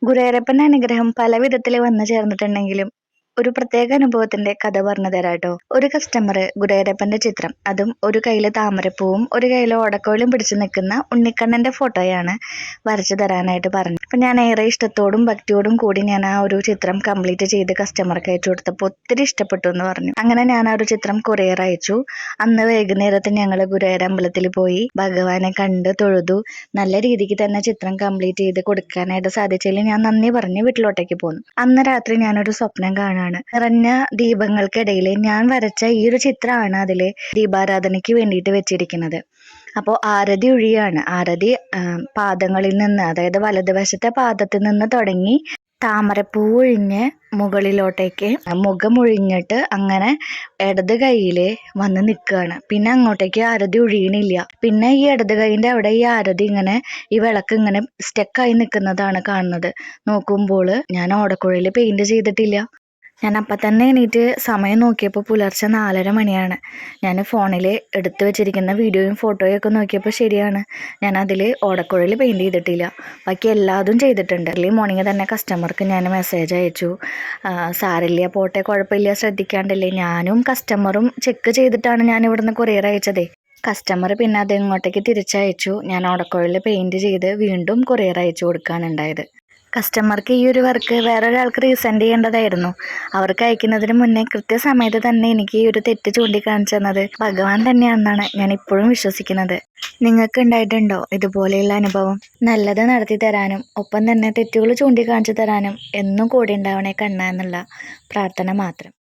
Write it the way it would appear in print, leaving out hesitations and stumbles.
ഗുരുവായൂരപ്പന്റെ അനുഗ്രഹം പല വിധത്തിൽ വന്നു ചേർന്നിട്ടുണ്ടെങ്കിലും ഒരു പ്രത്യേക അനുഭവത്തിന്റെ കഥ പറഞ്ഞു തരാട്ടോ. ഒരു കസ്റ്റമർ ഗുരുവായൂരപ്പന്റെ ചിത്രം, അതും ഒരു കയ്യില് താമരപ്പൂവും ഒരു കയ്യില് ഓടക്കോലും പിടിച്ചു നിൽക്കുന്ന ഉണ്ണിക്കണ്ണന്റെ ഫോട്ടോയാണ് വരച്ചു തരാനായിട്ട് പറഞ്ഞു. അപ്പൊ ഞാൻ ഏറെ ഇഷ്ടത്തോടും ഭക്തിയോടും കൂടി ഞാൻ ആ ഒരു ചിത്രം കംപ്ലീറ്റ് ചെയ്ത് കസ്റ്റമർക്ക് അയച്ചു കൊടുത്തപ്പോൾ ഒത്തിരി ഇഷ്ടപ്പെട്ടു എന്ന് പറഞ്ഞു. അങ്ങനെ ഞാൻ ആ ഒരു ചിത്രം കൊറിയർ അയച്ചു. അന്ന് വൈകുന്നേരത്തിന് ഞങ്ങൾ ഗുരുവായൂർ അമ്പലത്തിൽ പോയി ഭഗവാനെ കണ്ട് തൊഴുതു. നല്ല രീതിക്ക് തന്നെ ചിത്രം കംപ്ലീറ്റ് ചെയ്ത് കൊടുക്കാനായിട്ട് സാധിച്ചതിൽ ഞാൻ നന്ദി പറഞ്ഞ് വീട്ടിലോട്ടേക്ക് പോന്നു. അന്ന് രാത്രി ഞാനൊരു സ്വപ്നം കാണാണ്. നിറഞ്ഞ ദീപങ്ങൾക്കിടയിൽ ഞാൻ വരച്ച ഈ ഒരു ചിത്രമാണ് അതില് ദീപാരാധനയ്ക്ക് വേണ്ടിയിട്ട് വെച്ചിരിക്കുന്നത്. അപ്പോൾ ആരതി ഒഴിയാണ്. ആരതി പാദങ്ങളിൽ നിന്ന്, അതായത് വലതുവശത്തെ പാദത്തിൽ നിന്ന് തുടങ്ങി താമരപ്പൂ ഒഴിഞ്ഞ് മുകളിലോട്ടേക്ക് മുഖമൊഴിഞ്ഞിട്ട് അങ്ങനെ ഇടത് കൈയില് വന്ന് നിൽക്കുകയാണ്. പിന്നെ അങ്ങോട്ടേക്ക് ആരതി ഒഴിയണില്ല. പിന്നെ ഈ ഇടത് കൈയിന്റെ അവിടെ ഈ ആരതി ഇങ്ങനെ, ഈ വിളക്ക് ഇങ്ങനെ സ്റ്റക്കായി നിൽക്കുന്നതാണ് കാണുന്നത്. നോക്കുമ്പോൾ ഞാൻ ഓടക്കുഴയിൽ പെയിന്റ് ചെയ്തിട്ടില്ല. ഞാൻ അപ്പം തന്നെ എണീറ്റ് സമയം നോക്കിയപ്പോൾ പുലർച്ചെ 4:30 മണിയാണ്. ഞാൻ ഫോണിൽ എടുത്തു വെച്ചിരിക്കുന്ന വീഡിയോയും ഫോട്ടോയും ഒക്കെ നോക്കിയപ്പോൾ ശരിയാണ്, ഞാൻ അതിൽ ഓടക്കുഴൽ പെയിൻറ് ചെയ്തിട്ടില്ല. ബാക്കി എല്ലാതും ചെയ്തിട്ടുണ്ട്. ഏർലി മോർണിംഗ് തന്നെ കസ്റ്റമർക്ക് ഞാൻ മെസ്സേജ് അയച്ചു. സാരില്ല, പോട്ടെ, കുഴപ്പമില്ല, ശ്രദ്ധിക്കാണ്ടല്ലേ. ഞാനും കസ്റ്റമറും ചെക്ക് ചെയ്തിട്ടാണ് ഞാൻ ഇവിടുന്ന് കൊറിയർ അയച്ചതേ. കസ്റ്റമർ പിന്നെ അത് ഇങ്ങോട്ടേക്ക് തിരിച്ചയച്ചു. ഞാൻ ഓടക്കുഴൽ പെയിൻറ് ചെയ്ത് വീണ്ടും കൊറിയർ അയച്ചു കൊടുക്കാനുണ്ടായത്. കസ്റ്റമർക്ക് ഈ ഒരു വർക്ക് വേറൊരാൾക്ക് റീസെൻഡ് ചെയ്യേണ്ടതായിരുന്നു. അവർക്ക് അയക്കുന്നതിന് മുന്നേ കൃത്യസമയത്ത് തന്നെ എനിക്ക് ഈ ഒരു തെറ്റ് ചൂണ്ടിക്കാണിച്ചു തന്നത് ഭഗവാൻ തന്നെയാണെന്നാണ് ഞാൻ ഇപ്പോഴും വിശ്വസിക്കുന്നത്. നിങ്ങൾക്ക് ഉണ്ടായിട്ടുണ്ടോ ഇതുപോലെയുള്ള അനുഭവം? നല്ലത് നടത്തി തരാനും ഒപ്പം തന്നെ തെറ്റുകൾ ചൂണ്ടിക്കാണിച്ചു തരാനും എന്നും കൂടെ ഉണ്ടാവണേ കണ്ണ എന്നുള്ള പ്രാർത്ഥന മാത്രം.